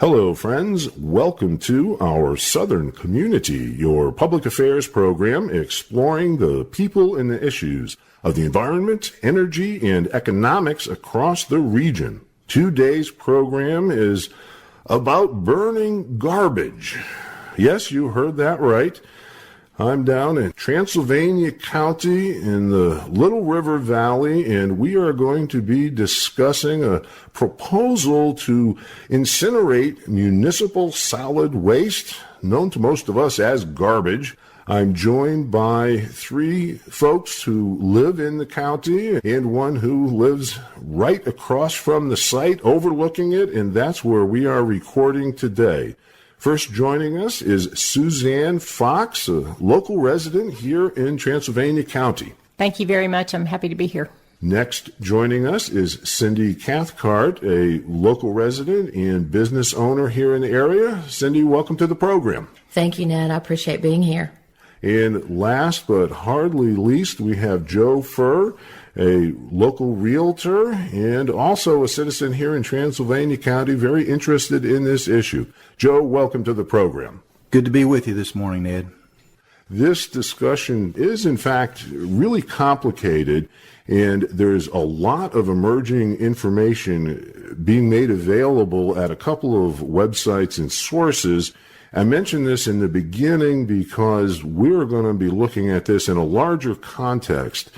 Hello, friends. Welcome to our Southern Community, your public affairs program exploring the people and the issues of the environment, energy, and economics across the region. Today's program is about burning garbage. Yes, you heard that right. I'm down in Transylvania County in the Little River Valley, and we are going to be discussing a proposal to incinerate municipal solid waste, known to most of us as garbage. I'm joined by three folks who live in the county and one who lives right across from the site, overlooking it, and that's where we are recording today. First joining us is Suzzane Fox, a local resident here in Transylvania County. Thank you very much. I'm happy to be here. Next joining us is Cyndy Cathcart, a local resident and business owner here in the area. Cyndy, welcome to the program. Thank you, Ned. I appreciate being here. And last but hardly least, we have Joe Furr, a local realtor and also a citizen here in Transylvania County, very interested in this issue. Joe, welcome to the program. Good to be with you this morning, Ned. This discussion is, in fact, really complicated, and there's a lot of emerging information being made available at a couple of websites and sources. I mentioned this in the beginning because we're going to be looking at this in a larger context.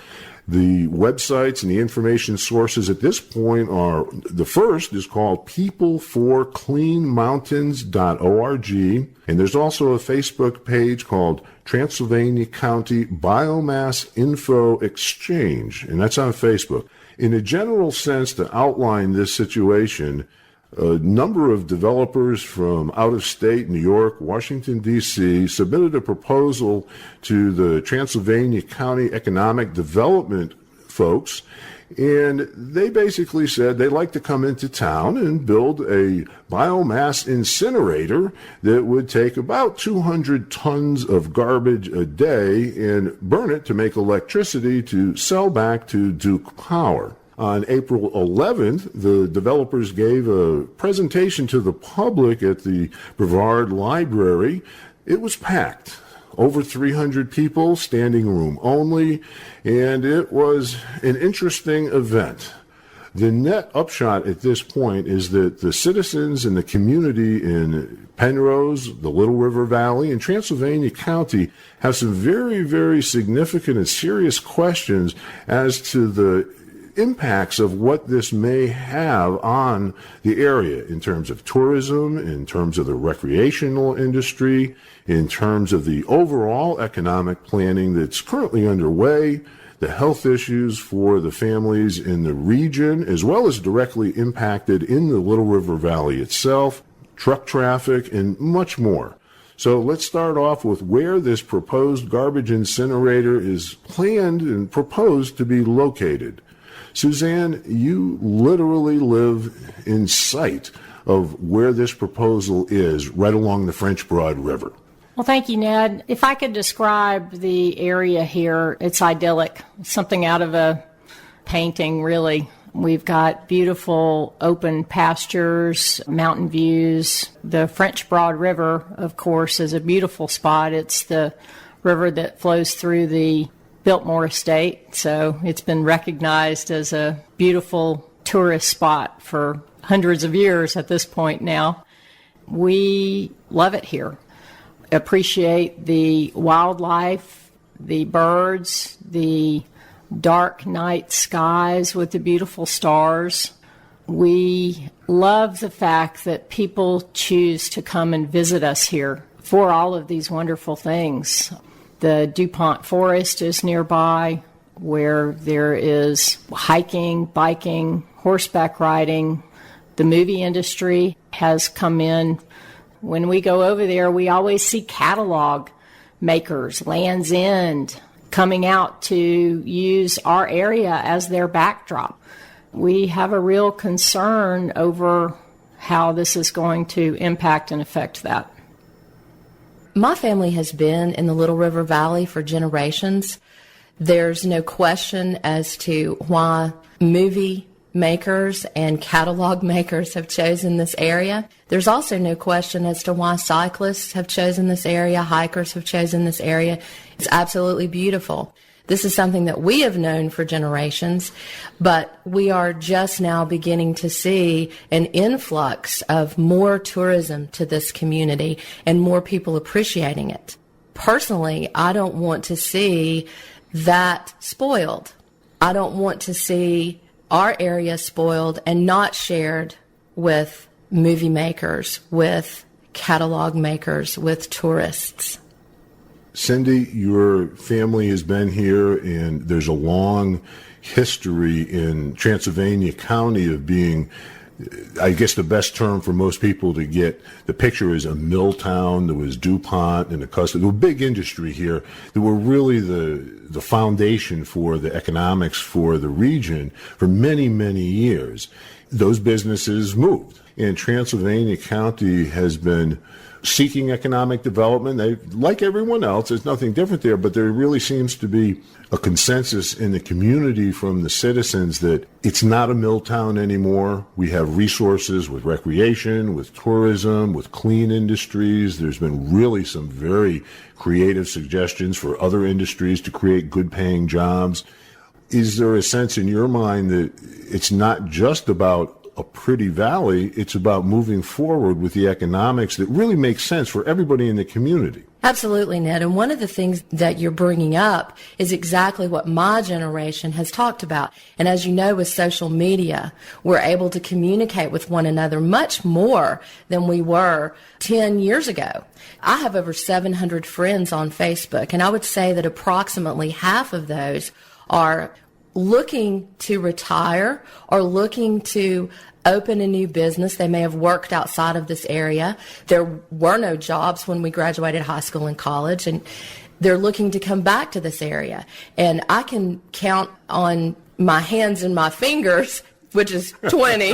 The websites and the information sources at this point are, the first is called peopleforcleanmountains.org, and there's also a Facebook page called Transylvania County Biomass Info Exchange, and that's on Facebook. In a general sense, to outline this situation, a number of developers from out of state, New York, Washington, D.C., submitted a proposal to the Transylvania County Economic Development folks, and they basically said they'd like to come into town and build a biomass incinerator that would take about 200 tons of garbage a day and burn it to make electricity to sell back to Duke Power. On April 11th, the developers gave a presentation to the public at the Brevard Library. It was packed. Over 300 people, standing room only, and it was an interesting event. The net upshot at this point is that the citizens and the community in Penrose, the Little River Valley, and Transylvania County have some very, very significant and serious questions as to the impacts of what this may have on the area in terms of tourism, in terms of the recreational industry, in terms of the overall economic planning that's currently underway, the health issues for the families in the region, as well as directly impacted in the Little River Valley itself, truck traffic, and much more. So let's start off with where this proposed garbage incinerator is planned and proposed to be located. Suzzane, you literally live in sight of where this proposal is, right along the French Broad River. Well, thank you, Ned. If I could describe the area here, it's idyllic, something out of a painting, really. We've got beautiful open pastures, mountain views. The French Broad River, of course, is a beautiful spot. It's the river that flows through the Biltmore Estate, so it's been recognized as a beautiful tourist spot for hundreds of years at this point now. We love it here. Appreciate the wildlife, the birds, the dark night skies with the beautiful stars. We love the fact that people choose to come and visit us here for all of these wonderful things. The DuPont Forest is nearby, where there is hiking, biking, horseback riding. The movie industry has come in. When we go over there, we always see catalog makers, Land's End, coming out to use our area as their backdrop. We have a real concern over how this is going to impact and affect that. My family has been in the Little River Valley for generations. There's no question as to why movie makers and catalog makers have chosen this area. There's also no question as to why cyclists have chosen this area, hikers have chosen this area. It's absolutely beautiful. This is something that we have known for generations, but we are just now beginning to see an influx of more tourism to this community and more people appreciating it. Personally, I don't want to see that spoiled. I don't want to see our area spoiled and not shared with movie makers, with catalog makers, with tourists. Cyndy, your family has been here, and there's a long history in Transylvania County of being, I guess the best term for most people to get the picture is a mill town. There was DuPont and the custom. There was a big industry here that were really the foundation for the economics for the region for many, many years. Those businesses moved, and Transylvania County has been seeking economic development. They, like everyone else, there's nothing different there, but there really seems to be a consensus in the community from the citizens that it's not a mill town anymore. We have resources with recreation, with tourism, with clean industries. There's been really some very creative suggestions for other industries to create good paying jobs. Is there a sense in your mind that it's not just about a pretty valley, it's about moving forward with the economics that really make sense for everybody in the community? Absolutely, Ned. And one of the things that you're bringing up is exactly what my generation has talked about. And as you know, with social media, we're able to communicate with one another much more than we were 10 years ago. I have over 700 friends on Facebook, and I would say that approximately half of those are looking to retire or looking to open a new business. They may have worked outside of this area. There were no jobs when we graduated high school and college, and they're looking to come back to this area. And I can count on my hands and my fingers, which is 20,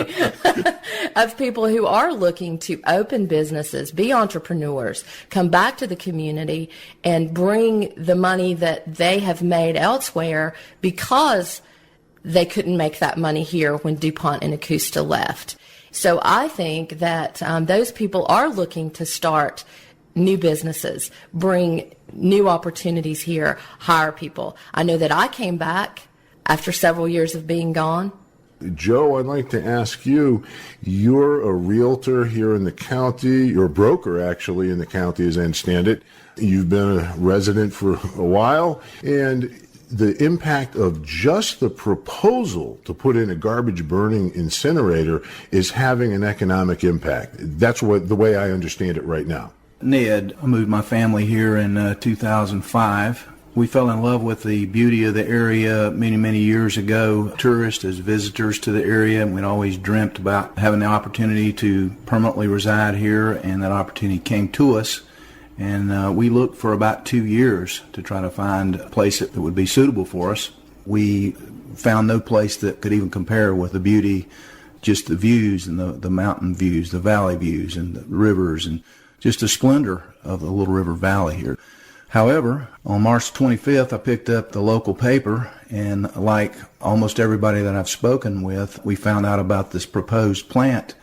of people who are looking to open businesses, be entrepreneurs, come back to the community, and bring the money that they have made elsewhere because they couldn't make that money here when DuPont and Augusta left. So I think that those people are looking to start new businesses, bring new opportunities here, hire people. I know that I came back after several years of being gone. Joe, I'd like to ask you, you're a realtor here in the county, you're a broker actually in the county as I understand it. You've been a resident for a while, and the impact of just the proposal to put in a garbage burning incinerator is having an economic impact. That's the way I understand it right now. Ned, I moved my family here in 2005. We fell in love with the beauty of the area many, many years ago. Tourists as visitors to the area, and we'd always dreamt about having the opportunity to permanently reside here, and that opportunity came to us. And we looked for about 2 years to try to find a place that would be suitable for us. We found no place that could even compare with the beauty, just the views and the mountain views, the valley views and the rivers, and just the splendor of the Little River Valley here. However, on March 25th, I picked up the local paper, and like almost everybody that I've spoken with, we found out about this proposed plant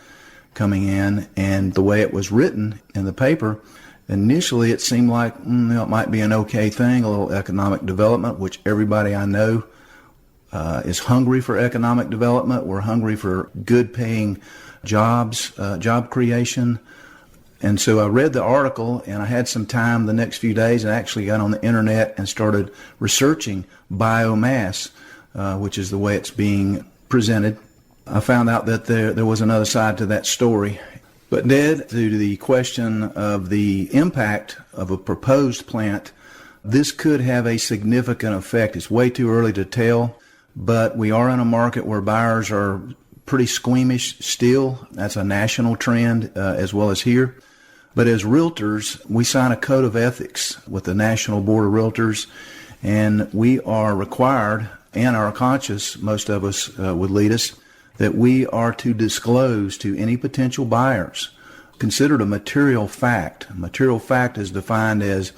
coming in, and the way it was written in the paper, initially it seemed like it might be an okay thing, a little economic development, which everybody I know is hungry for economic development. We're hungry for good paying jobs, job creation. And so I read the article, and I had some time the next few days and actually got on the internet and started researching biomass, which is the way it's being presented. I found out that there was another side to that story. But Ned, to the question of the impact of a proposed plant, this could have a significant effect. It's way too early to tell, but we are in a market where buyers are pretty squeamish still. That's a national trend as well as here. But as realtors, we sign a code of ethics with the National Board of Realtors, and we are required, and are conscious, most of us would lead us, that we are to disclose to any potential buyers, considered a material fact. A material fact is defined as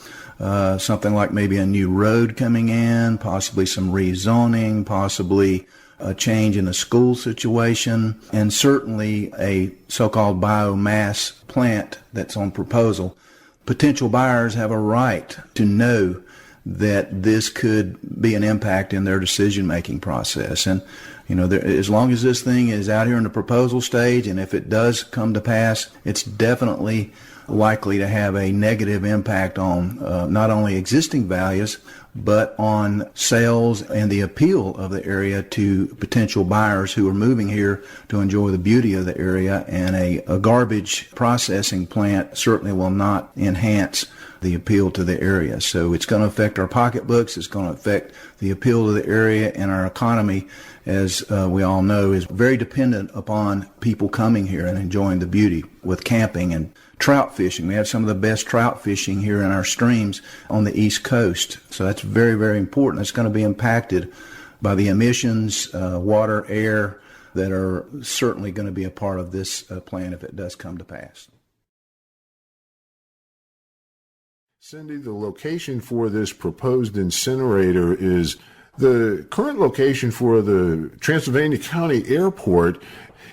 something like maybe a new road coming in, possibly some rezoning, possibly a change in the school situation, and certainly a so-called biomass plant that's on proposal. Potential buyers have a right to know that this could be an impact in their decision-making process. And, as long as this thing is out here in the proposal stage, and if it does come to pass, it's definitely likely to have a negative impact on not only existing values, but on sales and the appeal of the area to potential buyers who are moving here to enjoy the beauty of the area. And a garbage processing plant certainly will not enhance the appeal to the area. So it's going to affect our pocketbooks. It's going to affect the appeal to the area, and our economy, as we all know, is very dependent upon people coming here and enjoying the beauty with camping and trout fishing. We have some of the best trout fishing here in our streams on the East Coast. So that's very, very important. It's going to be impacted by the emissions, water, air, that are certainly going to be a part of this plan if it does come to pass. Cyndy, the location for this proposed incinerator is the current location for the Transylvania County Airport.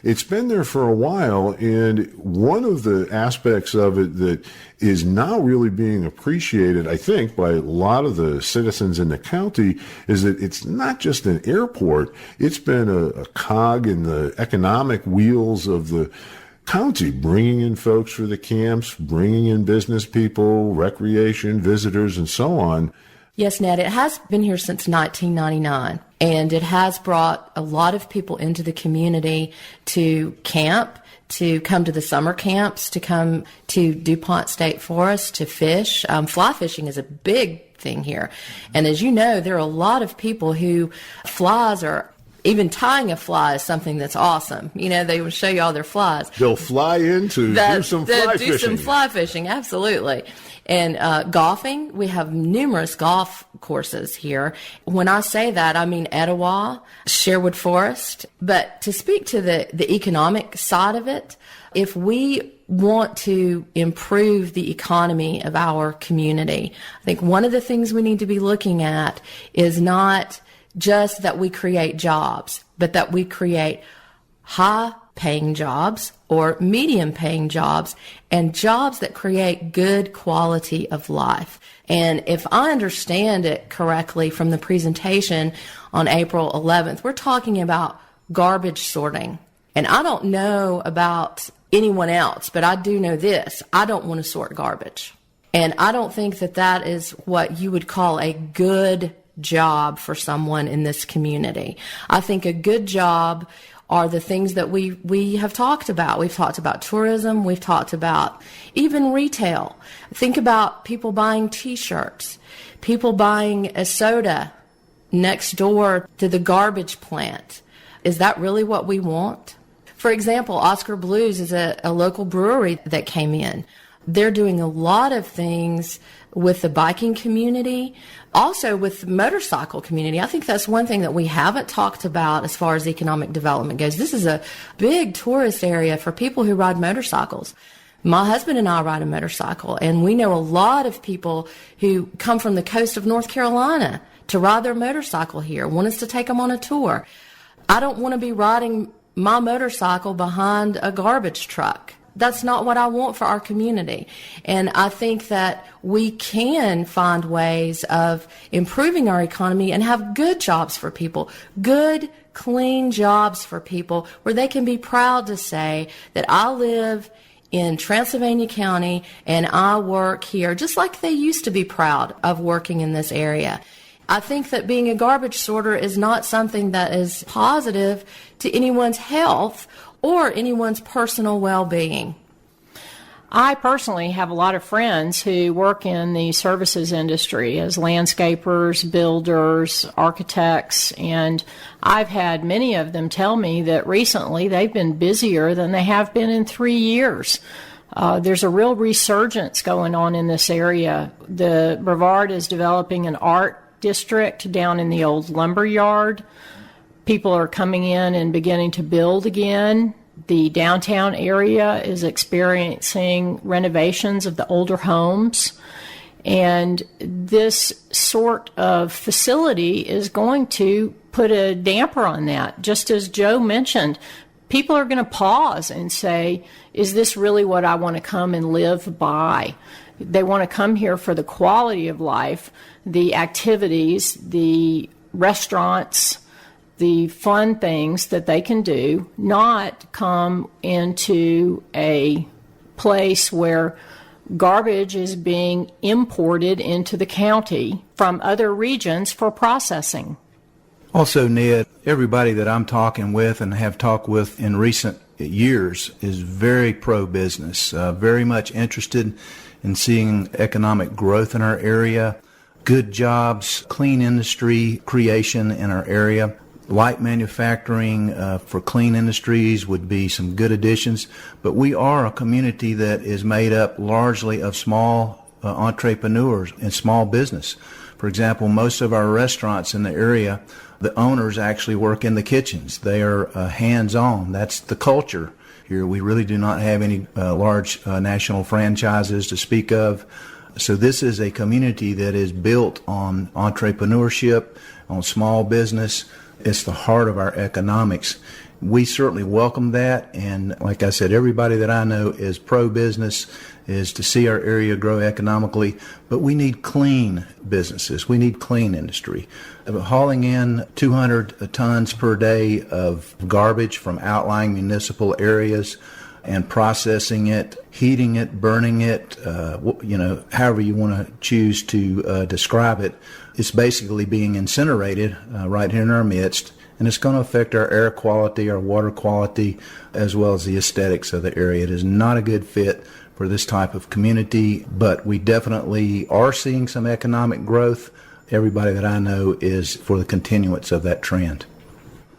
It's been there for a while, and one of the aspects of it that is now really being appreciated, I think, by a lot of the citizens in the county is that it's not just an airport. It's been a cog in the economic wheels of the county, bringing in folks for the camps, bringing in business people, recreation, visitors, and so on. Yes, Ned, it has been here since 1999, and it has brought a lot of people into the community to camp, to come to the summer camps, to come to DuPont State Forest, to fish. Fly fishing is a big thing here. And as you know, there are a lot of people who flies are even tying a fly is something that's awesome. They will show you all their flies. They'll fly in to do some fly fishing. Do some fly fishing, absolutely. And golfing, we have numerous golf courses here. When I say that, I mean Etowah, Sherwood Forest. But to speak to the economic side of it, if we want to improve the economy of our community, I think one of the things we need to be looking at is not just that we create jobs, but that we create high-paying jobs or medium-paying jobs and jobs that create good quality of life. And if I understand it correctly from the presentation on April 11th, we're talking about garbage sorting. And I don't know about anyone else, but I do know this. I don't want to sort garbage. And I don't think that that is what you would call a good job for someone in this community. I think a good job are the things that we have talked about. We've talked about tourism. We've talked about even retail. Think about people buying T-shirts, people buying a soda next door to the garbage plant. Is that really what we want? For example, Oscar Blues is a local brewery that came in. They're doing a lot of things with the biking community, also with the motorcycle community. I think that's one thing that we haven't talked about as far as economic development goes. This is a big tourist area for people who ride motorcycles. My husband and I ride a motorcycle, and we know a lot of people who come from the coast of North Carolina to ride their motorcycle here, want us to take them on a tour. I don't want to be riding my motorcycle behind a garbage truck. That's not what I want for our community. And I think that we can find ways of improving our economy and have good jobs for people, good, clean jobs for people where they can be proud to say that I live in Transylvania County and I work here, just like they used to be proud of working in this area. I think that being a garbage sorter is not something that is positive to anyone's health or anyone's personal well-being. I personally have a lot of friends who work in the services industry as landscapers, builders, architects, and I've had many of them tell me that recently they've been busier than they have been in 3 years. There's a real resurgence going on in this area. The Brevard is developing an art district down in the old lumber yard. People are coming in and beginning to build again. The downtown area is experiencing renovations of the older homes. And this sort of facility is going to put a damper on that. Just as Joe mentioned, people are going to pause and say, is this really what I want to come and live by? They want to come here for the quality of life, the activities, the restaurants, the fun things that they can do, not come into a place where garbage is being imported into the county from other regions for processing. Also, Ned, everybody that I'm talking with and have talked with in recent years is very pro-business, very much interested in seeing economic growth in our area, good jobs, clean industry creation in our area. Light manufacturing for clean industries would be some good additions, but we are a community that is made up largely of small entrepreneurs and small business. For example, most of our restaurants in the area, the owners actually work in the kitchens. They are hands-on. That's the culture here. We really do not have any large national franchises to speak of. So this is a community that is built on entrepreneurship, on small business. It's the heart of our economics. We certainly welcome that, and like I said, everybody that I know is pro-business, is to see our area grow economically, but we need clean businesses. We need clean industry. Hauling in 200 tons per day of garbage from outlying municipal areas and processing it, heating it, burning it, however you want to choose to describe it. It's basically being incinerated right here in our midst, and it's going to affect our air quality, our water quality, as well as the aesthetics of the area. It is not a good fit for this type of community, but we definitely are seeing some economic growth. Everybody that I know is for the continuance of that trend.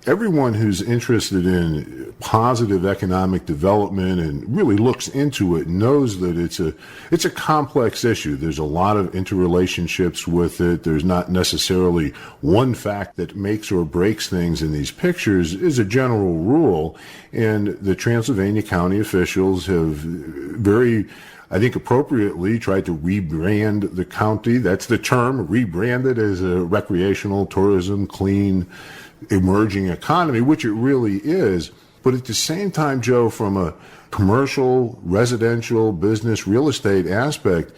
Everyone who's interested in positive economic development and really looks into it knows that it's a complex issue. There's a lot of interrelationships with it. There's not necessarily one fact that makes or breaks things in these pictures is a general rule. And the Transylvania County officials have very, I think appropriately, tried to rebrand the county. That's the term, rebrand it as a recreational, tourism, clean, emerging economy, which it really is. But at the same time, Joe, from a commercial, residential, business, real estate aspect,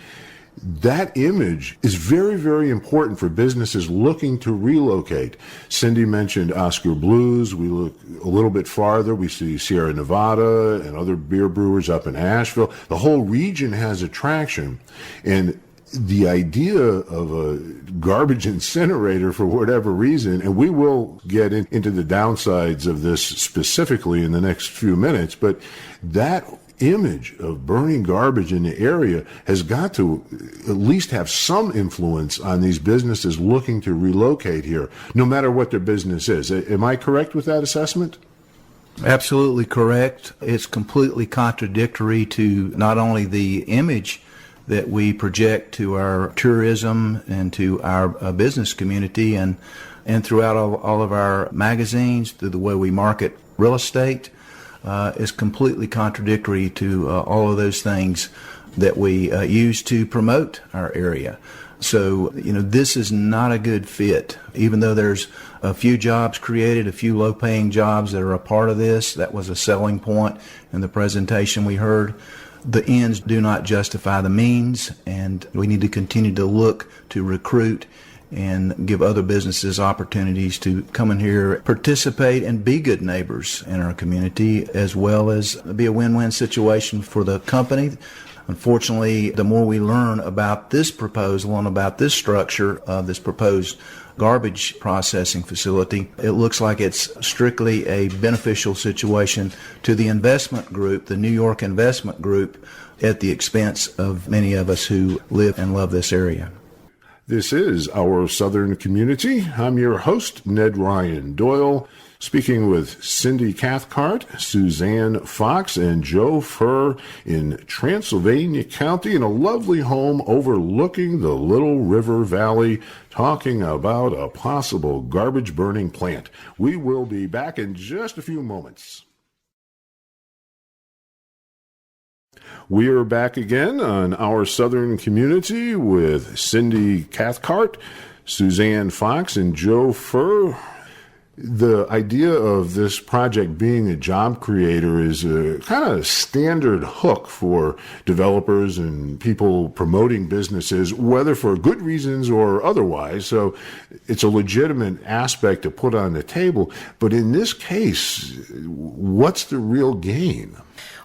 that image is very, very important for businesses looking to relocate. Cyndy mentioned Oscar Blues. We look a little bit farther. We see Sierra Nevada and other beer brewers up in Asheville. The whole region has attraction. And the idea of a garbage incinerator, for whatever reason, and we will get into the downsides of this specifically in the next few minutes, but that image of burning garbage in the area has got to at least have some influence on these businesses looking to relocate here, no matter what their business is. Am I correct with that assessment? Absolutely correct. It's completely contradictory to not only the image that we project to our tourism and to our business community and throughout all of our magazines, through the way we market real estate, is completely contradictory to all of those things that we use to promote our area. So, this is not a good fit. Even though there's a few jobs created, a few low-paying jobs that are a part of this, that was a selling point in the presentation we heard. The ends do not justify the means, and we need to continue to look to recruit and give other businesses opportunities to come in here, participate, and be good neighbors in our community, as well as be a win-win situation for the company. Unfortunately, the more we learn about this proposal and about this structure of this proposed garbage processing facility, it looks like it's strictly a beneficial situation to the investment group, the New York investment group, at the expense of many of us who live and love this area. This is Our Southern Community. I'm your host, Ned Ryan Doyle, speaking with Cyndy Cathcart, Suzzane Fox, and Joe Furr in Transylvania County in a lovely home overlooking the Little River Valley, talking about a possible garbage burning plant. We will be back in just a few moments. We are back again on Our Southern Community with Cyndy Cathcart, Suzzane Fox, and Joe Furr. The idea of this project being a job creator is a kind of standard hook for developers and people promoting businesses, whether for good reasons or otherwise. So it's a legitimate aspect to put on the table. But in this case, what's the real gain?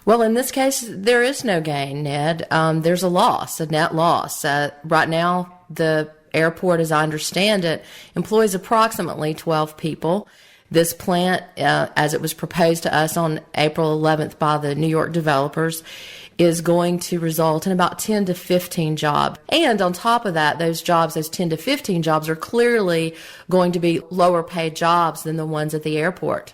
Well, in this case, there is no gain, Ned. There's a loss, a net loss. Right now, the airport, as I understand it, employs approximately 12 people. This plant, as it was proposed to us on April 11th by the New York developers, is going to result in about 10 to 15 jobs. And on top of that, those jobs, those 10 to 15 jobs, are clearly going to be lower paid jobs than the ones at the airport.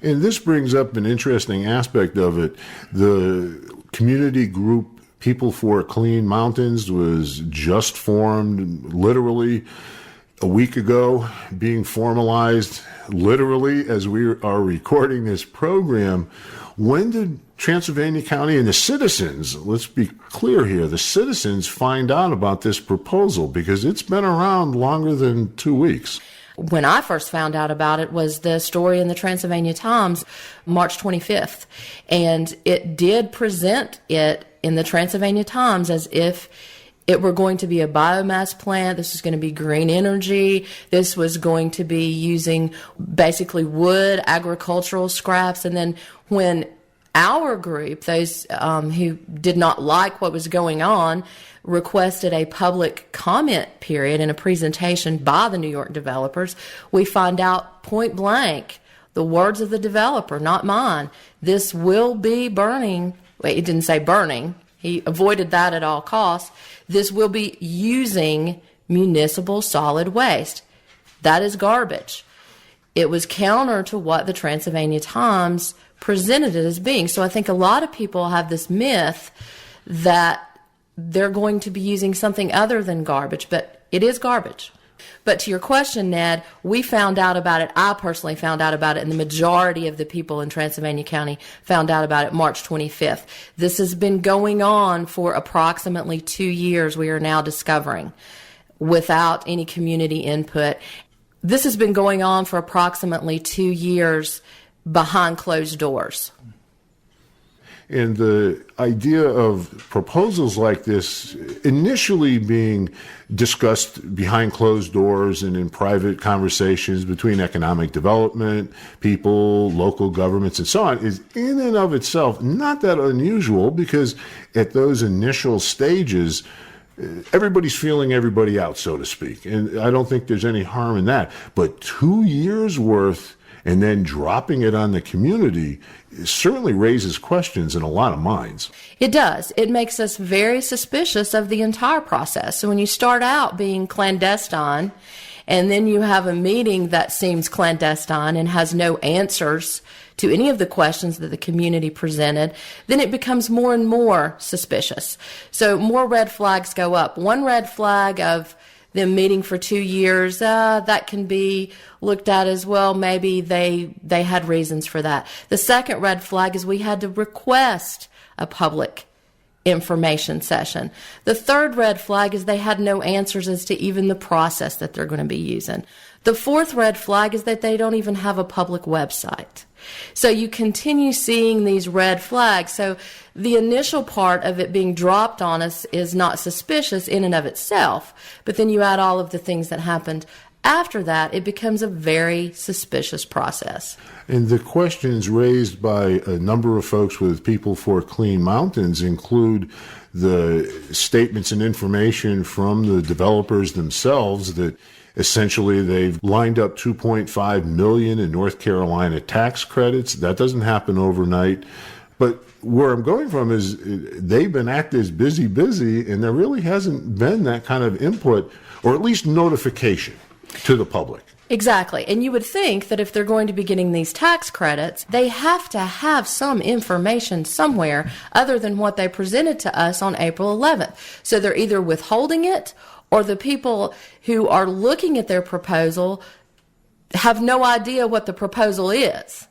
And this brings up an interesting aspect of it. The community group People for Clean Mountains was just formed literally a week ago, being formalized literally as we are recording this program. When did Transylvania County and the citizens, let's be clear here, the citizens find out about this proposal? Because it's been around longer than 2 weeks. When I first found out about it was the story in the Transylvania Times, March 25th. And it did present it in the Transylvania Times as if it were going to be a biomass plant. This was going to be green energy. This was going to be using basically wood, agricultural scraps. And then when our group, those who did not like what was going on, requested a public comment period and a presentation by the New York developers, we find out point blank, the words of the developer, not mine, this will be burning. Wait, it didn't say burning. He avoided that at all costs. This will be using municipal solid waste. That is garbage. It was counter to what the Transylvania Times presented it as being. So I think a lot of people have this myth that they're going to be using something other than garbage, but it is garbage. But to your question, Ned, we found out about it. I personally found out about it, and the majority of the people in Transylvania County found out about it March 25th. This has been going on for approximately 2 years, we are now discovering, without any community input. This has been going on for approximately 2 years behind closed doors. And the idea of proposals like this initially being discussed behind closed doors and in private conversations between economic development, people, local governments, and so on is in and of itself not that unusual, because at those initial stages, everybody's feeling everybody out, so to speak. And I don't think there's any harm in that. But 2 years worth and then dropping it on the community certainly raises questions in a lot of minds. It does. It makes us very suspicious of the entire process. So when you start out being clandestine, and then you have a meeting that seems clandestine and has no answers to any of the questions that the community presented, then it becomes more and more suspicious. So more red flags go up. One red flag of them meeting for 2 years, that can be looked at as well. Maybe they had reasons for that. The second red flag is we had to request a public information session. The third red flag is they had no answers as to even the process that they're going to be using. The fourth red flag is that they don't even have a public website. So you continue seeing these red flags. So the initial part of it being dropped on us is not suspicious in and of itself, but then you add all of the things that happened after that, it becomes a very suspicious process. And the questions raised by a number of folks with People for Clean Mountains include the statements and information from the developers themselves that essentially they've lined up $2.5 million in North Carolina tax credits. That doesn't happen overnight. But where I'm going from is they've been acting as busy, and there really hasn't been that kind of input, or at least notification to the public. Exactly. And you would think that if they're going to be getting these tax credits, they have to have some information somewhere other than what they presented to us on April 11th. So they're either withholding it, or the people who are looking at their proposal have no idea what the proposal is.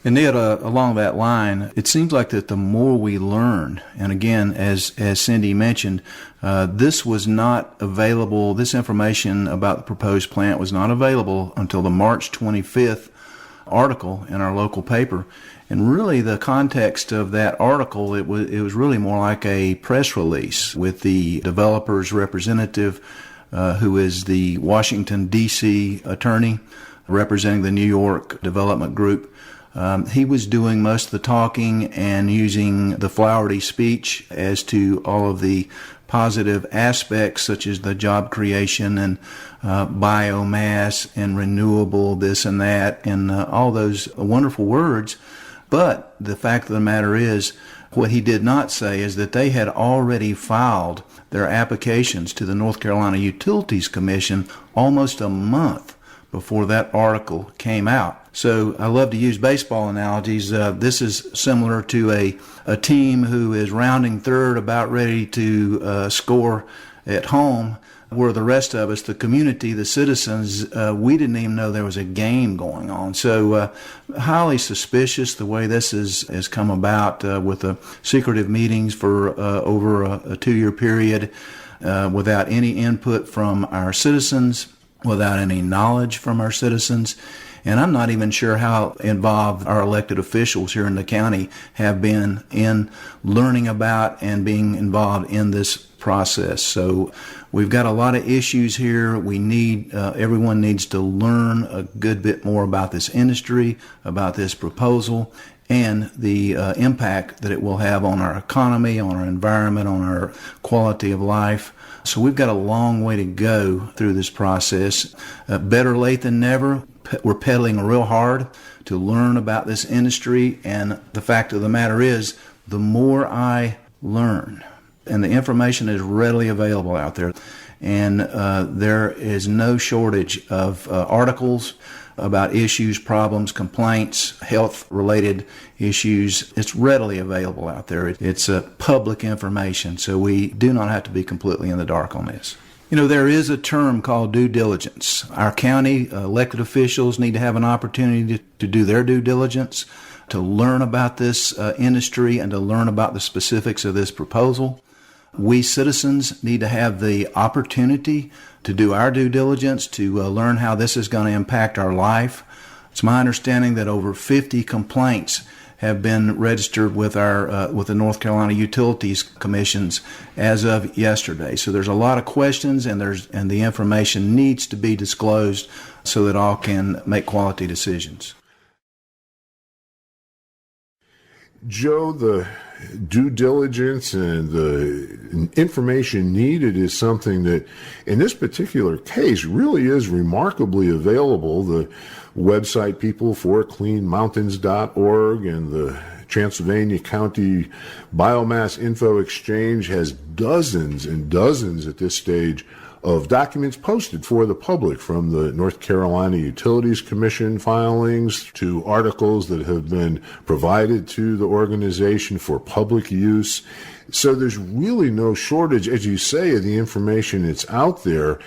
And Ned, along that line, it seems like that the more we learn, and again, as Cyndy mentioned, this was not available, this information about the proposed plant was not available until the March 25th article in our local paper. And really the context of that article, it was really more like a press release with the developer's representative, who is the Washington, D.C. attorney representing the New York Development Group. He was doing most of the talking and using the flowery speech as to all of the positive aspects, such as the job creation and biomass and renewable this and that, and all those wonderful words. But the fact of the matter is, what he did not say is that they had already filed their applications to the North Carolina Utilities Commission almost a month before that article came out. So I love to use baseball analogies. This is similar to a team who is rounding third, about ready to score at home, where the rest of us, the community, the citizens, we didn't even know there was a game going on. So highly suspicious the way this has come about with the secretive meetings for over a 2-year period without any input from our citizens, without any knowledge from our citizens. And I'm not even sure how involved our elected officials here in the county have been in learning about and being involved in this process. So we've got a lot of issues here. We need, everyone needs to learn a good bit more about this industry, about this proposal, and the impact that it will have on our economy, on our environment, on our quality of life. So we've got a long way to go through this process. Better late than never. We're pedaling real hard to learn about this industry, and the fact of the matter is, the more I learn, and the information is readily available out there, and there is no shortage of articles about issues, problems, complaints, health-related issues. It's readily available out there. It's public information, so we do not have to be completely in the dark on this. You know, there is a term called due diligence. Our county elected officials need to have an opportunity to do their due diligence, to learn about this industry and to learn about the specifics of this proposal. We citizens need to have the opportunity to do our due diligence, to learn how this is going to impact our life. It's my understanding that over 50 complaints have been registered with our with the North Carolina Utilities Commissions as of yesterday. So there's a lot of questions, and the information needs to be disclosed so that all can make quality decisions. Joe, the due diligence and the information needed is something that, in this particular case, really is remarkably available. The website peopleforcleanmountains.org and the Transylvania County Biomass Info Exchange has dozens and dozens at this stage of documents posted for the public, from the North Carolina Utilities Commission filings to articles that have been provided to the organization for public use. So there's really no shortage, as you say, of the information that's out there.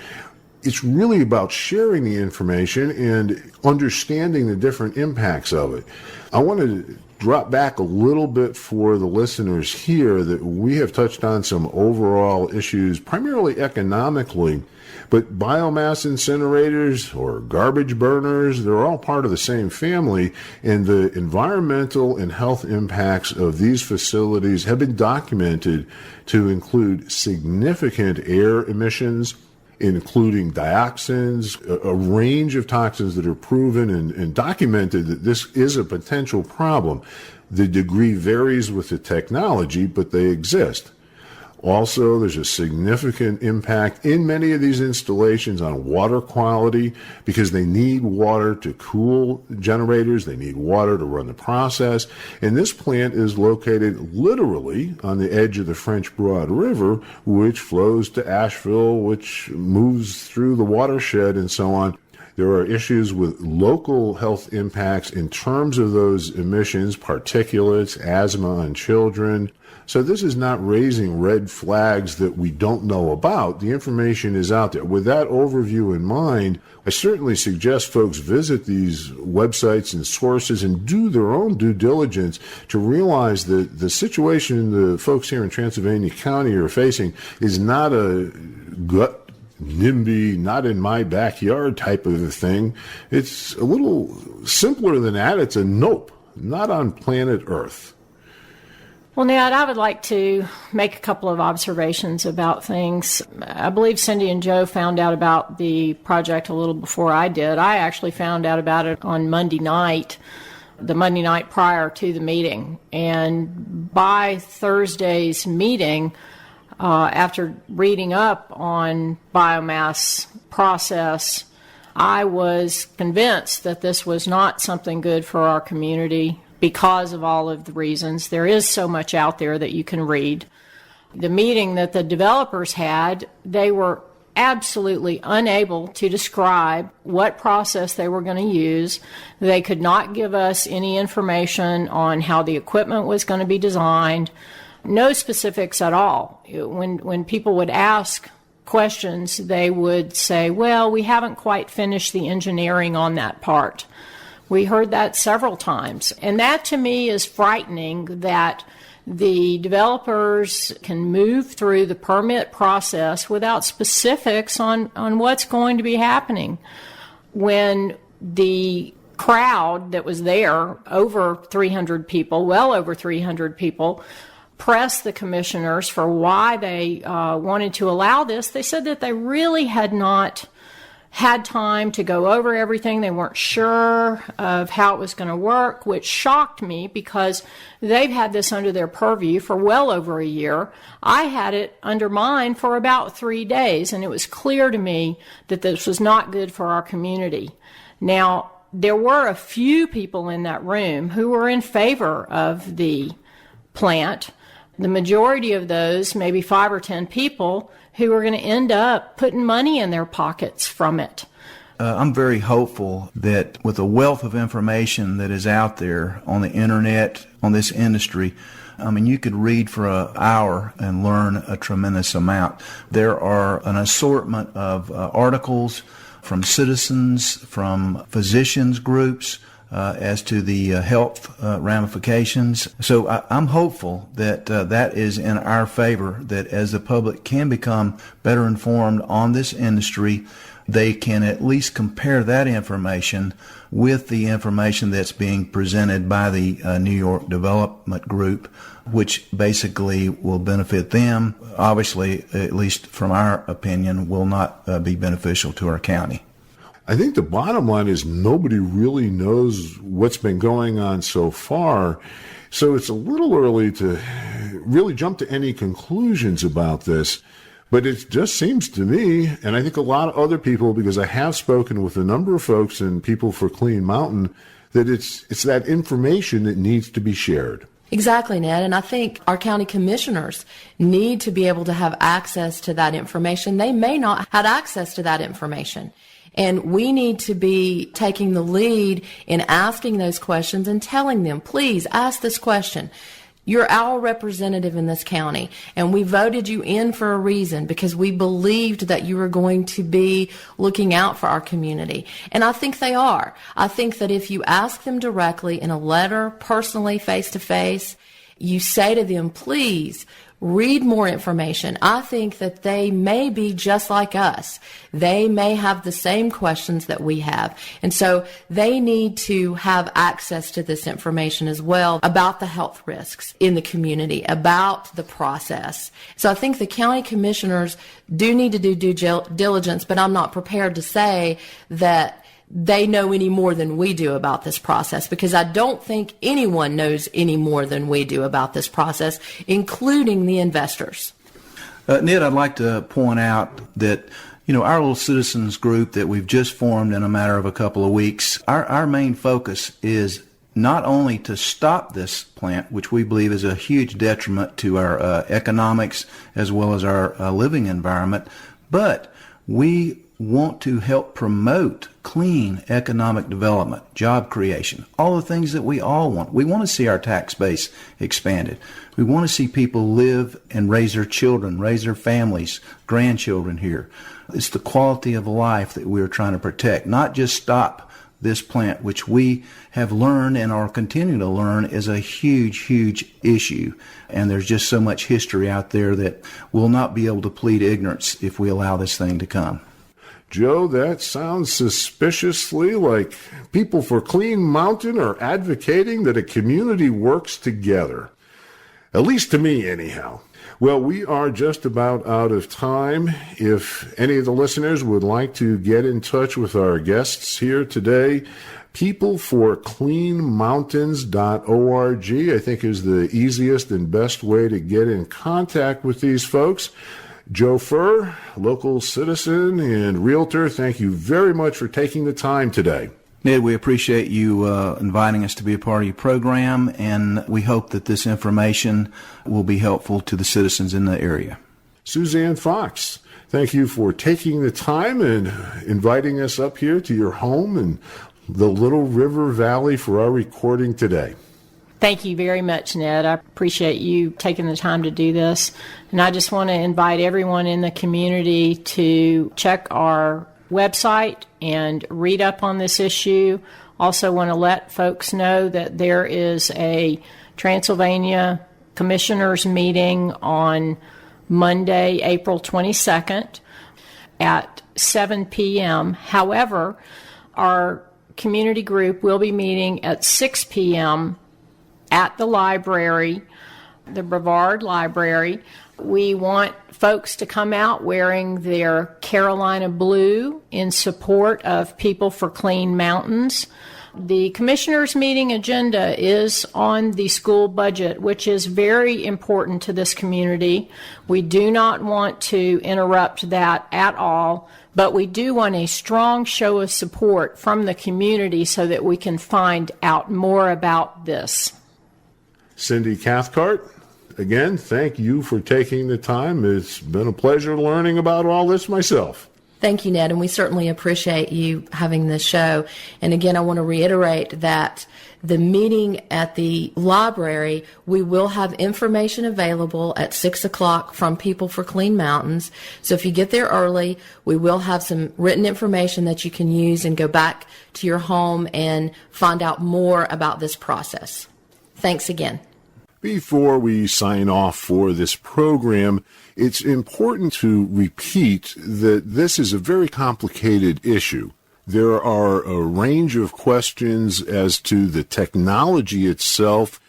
It's really about sharing the information and understanding the different impacts of it. I want to drop back a little bit for the listeners here that we have touched on some overall issues, primarily economically, but biomass incinerators or garbage burners, they're all part of the same family, and the environmental and health impacts of these facilities have been documented to include significant air emissions, including dioxins, a range of toxins that are proven and documented that this is a potential problem. The degree varies with the technology, but they exist. Also, there's a significant impact in many of these installations on water quality because they need water to cool generators. They need water to run the process. And this plant is located literally on the edge of the French Broad River, which flows to Asheville, which moves through the watershed and so on. There are issues with local health impacts in terms of those emissions, particulates, asthma on children, So this is not raising red flags that we don't know about. The information is out there. With that overview in mind, I certainly suggest folks visit these websites and sources and do their own due diligence to realize that the situation the folks here in Transylvania County are facing is not a gut NIMBY, not in my backyard type of a thing. It's a little simpler than that. It's a nope, not on planet Earth. Well, Ned, I would like to make a couple of observations about things. I believe Cyndy and Joe found out about the project a little before I did. I actually found out about it on Monday night, the Monday night prior to the meeting. And by Thursday's meeting, after reading up on biomass process, I was convinced that this was not something good for our community because of all of the reasons. There is so much out there that you can read. The meeting that the developers had, they were absolutely unable to describe what process they were going to use. They could not give us any information on how the equipment was going to be designed. No specifics at all. When people would ask questions, they would say, well, we haven't quite finished the engineering on that part. We heard that several times. And that to me is frightening, that the developers can move through the permit process without specifics on what's going to be happening. When the crowd that was there, over 300 people, well over 300 people, pressed the commissioners for why they wanted to allow this, they said that they really had not had time to go over everything. They weren't sure of how it was going to work, which shocked me because they've had this under their purview for well over a year. I had it under mine for about 3 days, and it was clear to me that this was not good for our community. Now, there were a few people in that room who were in favor of the plant. The majority of those, maybe 5 or 10 people, who are going to end up putting money in their pockets from it. I'm very hopeful that with the wealth of information that is out there on the internet, on this industry, I mean, you could read for an hour and learn a tremendous amount. There are an assortment of articles from citizens, from physicians groups, as to the health ramifications. So I'm hopeful that that is in our favor, that as the public can become better informed on this industry, they can at least compare that information with the information that's being presented by the New York Development Group, which basically will benefit them. Obviously, at least from our opinion, will not be beneficial to our county. I think the bottom line is nobody really knows what's been going on so far. So it's a little early to really jump to any conclusions about this. But it just seems to me, and I think a lot of other people, because I have spoken with a number of folks and people for Clean Mountain, that it's that information that needs to be shared. Exactly, Ned. And I think our county commissioners need to be able to have access to that information. They may not have access to that information. And we need to be taking the lead in asking those questions and telling them, please ask this question. You're our representative in this county, and we voted you in for a reason, because we believed that you were going to be looking out for our community. And I think they are. I think that if you ask them directly in a letter, personally, face to face, you say to them, please read more information. I think that they may be just like us. They may have the same questions that we have. And so they need to have access to this information as well about the health risks in the community, about the process. So I think the county commissioners do need to do due diligence, but I'm not prepared to say that they know any more than we do about this process, because I don't think anyone knows any more than we do about this process, including the investors. Ned, I'd like to point out that, our little citizens group that we've just formed in a matter of a couple of weeks, our main focus is not only to stop this plant, which we believe is a huge detriment to our economics as well as our living environment, but we want to help promote clean economic development, job creation, all the things that we all want. We want to see our tax base expanded. We want to see people live and raise their children, raise their families, grandchildren here. It's the quality of life that we're trying to protect, not just stop this plant, which we have learned and are continuing to learn is a huge, huge issue. And there's just so much history out there that we'll not be able to plead ignorance if we allow this thing to come. Joe, that sounds suspiciously like people for Clean Mountain are advocating that a community works together. At least to me, anyhow. Well, we are just about out of time. If any of the listeners would like to get in touch with our guests here today, peopleforcleanmountains.org, I think, is the easiest and best way to get in contact with these folks. Joe Furr, local citizen and realtor, thank you very much for taking the time today. Ned, we appreciate you inviting us to be a part of your program, and we hope that this information will be helpful to the citizens in the area. Suzzane Fox, thank you for taking the time and inviting us up here to your home in the Little River Valley for our recording today. Thank you very much, Ned. I appreciate you taking the time to do this. And I just want to invite everyone in the community to check our website and read up on this issue. Also want to let folks know that there is a Transylvania Commissioners meeting on Monday, April 22nd at 7 p.m. However, our community group will be meeting at 6 p.m. at the library, the Brevard Library. We want folks to come out wearing their Carolina blue in support of People for Clean Mountains. The commissioners' meeting agenda is on the school budget, which is very important to this community. We do not want to interrupt that at all, but we do want a strong show of support from the community so that we can find out more about this. Cyndy Cathcart, again, thank you for taking the time. It's been a pleasure learning about all this myself. Thank you, Ned, and we certainly appreciate you having this show. And again, I want to reiterate that the meeting at the library, we will have information available at 6 o'clock from People for Clean Mountains. So if you get there early, we will have some written information that you can use and go back to your home and find out more about this process. Thanks again. Before we sign off for this program, it's important to repeat that this is a very complicated issue. There are a range of questions as to the technology itself.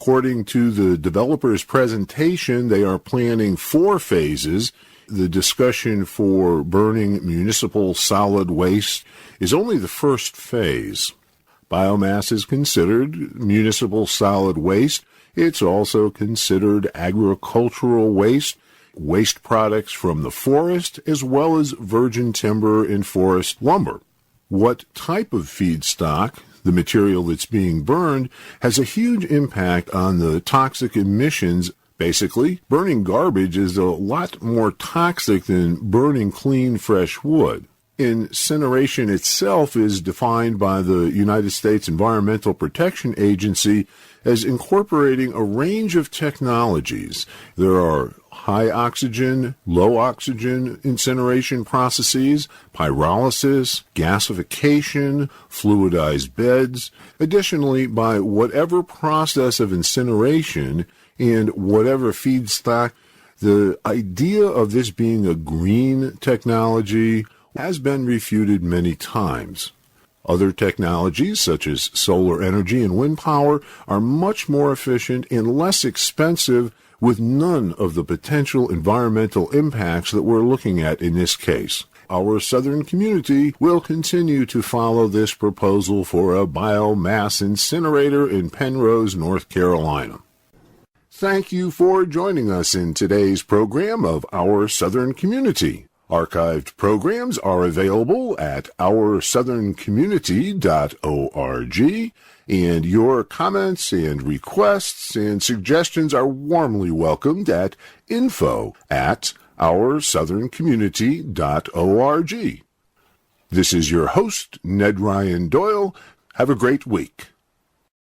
According to the developer's presentation, they are planning 4 phases. The discussion for burning municipal solid waste is only the first phase. Biomass is considered municipal solid waste. It's also considered agricultural waste, waste products from the forest, as well as virgin timber and forest lumber. What type of feedstock, the material that's being burned, has a huge impact on the toxic emissions. Basically, burning garbage is a lot more toxic than burning clean, fresh wood. Incineration itself is defined by the United States Environmental Protection Agency as incorporating a range of technologies. There are high oxygen, low oxygen incineration processes, pyrolysis, gasification, fluidized beds. Additionally, by whatever process of incineration and whatever feedstock, the idea of this being a green technology has been refuted many times. Other technologies, such as solar energy and wind power, are much more efficient and less expensive, with none of the potential environmental impacts that we're looking at in this case. Our southern community will continue to follow this proposal for a biomass incinerator in Penrose, North Carolina. Thank you for joining us in today's program of Our Southern Community. Archived programs are available at oursouthern.community.org, and your comments and requests and suggestions are warmly welcomed at info@oursouthern.community.org. This is your host, Ned Ryan Doyle. Have a great week.